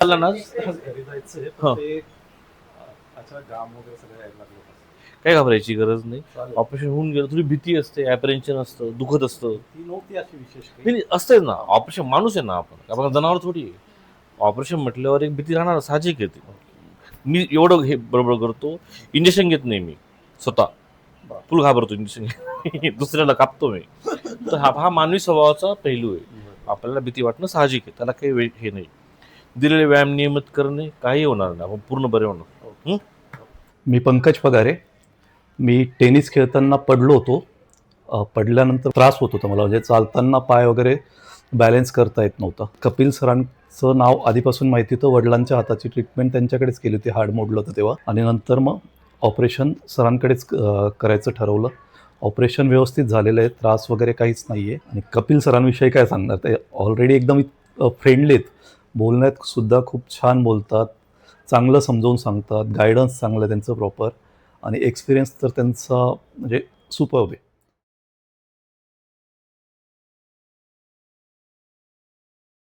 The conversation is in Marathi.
चालला ना घरी जायचंय हा. पण ते अचानक घाम वगैरे सगळं यायला लागलं. काय घाबरायची गरज नाही. चालेल. ऑपरेशन होऊन गेलं थोडी भीती असते, ॲप्रेन्शन असतं, दुखत असतं. ती नव्हती अशी विशेष काही. नाही असतेच ना, ऑपरेशन माणूस आहे ना, आपण जनावर थोडी आहे. ऑपरेशन म्हटल्यावर एक भीती राहणार, साहजिक आहे ती. मी एवढं हे बरोबर करतो, इंजेक्शन घेत नाही मी स्वतः. बाप. फुल घाबरतो इंजेक्शन दुसऱ्याला कापतो मी. तर हा मानवी स्वभावाचा पैलू आहे. आपल्याला भीती वाटणं साहजिक आहे, त्याला काही हे नाही. दिलेले व्यायाम नियमित करणे काही होणार नाही, आपण पूर्ण बरे होणार. मी पंकज पगारे. मी टेनिस खेळताना पडलो होतो. पडल्यानंतर त्रास होत होता मला, म्हणजे चालताना पाय वगैरे बॅलेन्स करता येत नव्हता. कपिल सरांचं नाव आधीपासून माहिती होतं. वडिलांच्या हाताची ट्रीटमेंट त्यांच्याकडेच केली होती, हाड मोडलं होतं तेव्हा. आणि नंतर मग ऑपरेशन सरांकडेच करायचं ठरवलं. ऑपरेशन व्यवस्थित झालेलं आहे, त्रास वगैरे काहीच नाही आहे. आणि कपिल सरांविषयी काय सांगणार, ते ऑलरेडी एकदम फ्रेंडली आहेत. बोलण्यात सुद्धा खूप छान बोलतात, चांगलं समजावून सांगतात, गायडन्स चांगलं आहे त्यांचं प्रॉपर. आणि एक्सपिरियन्स तर त्यांचा म्हणजे सुपर्ब आहे.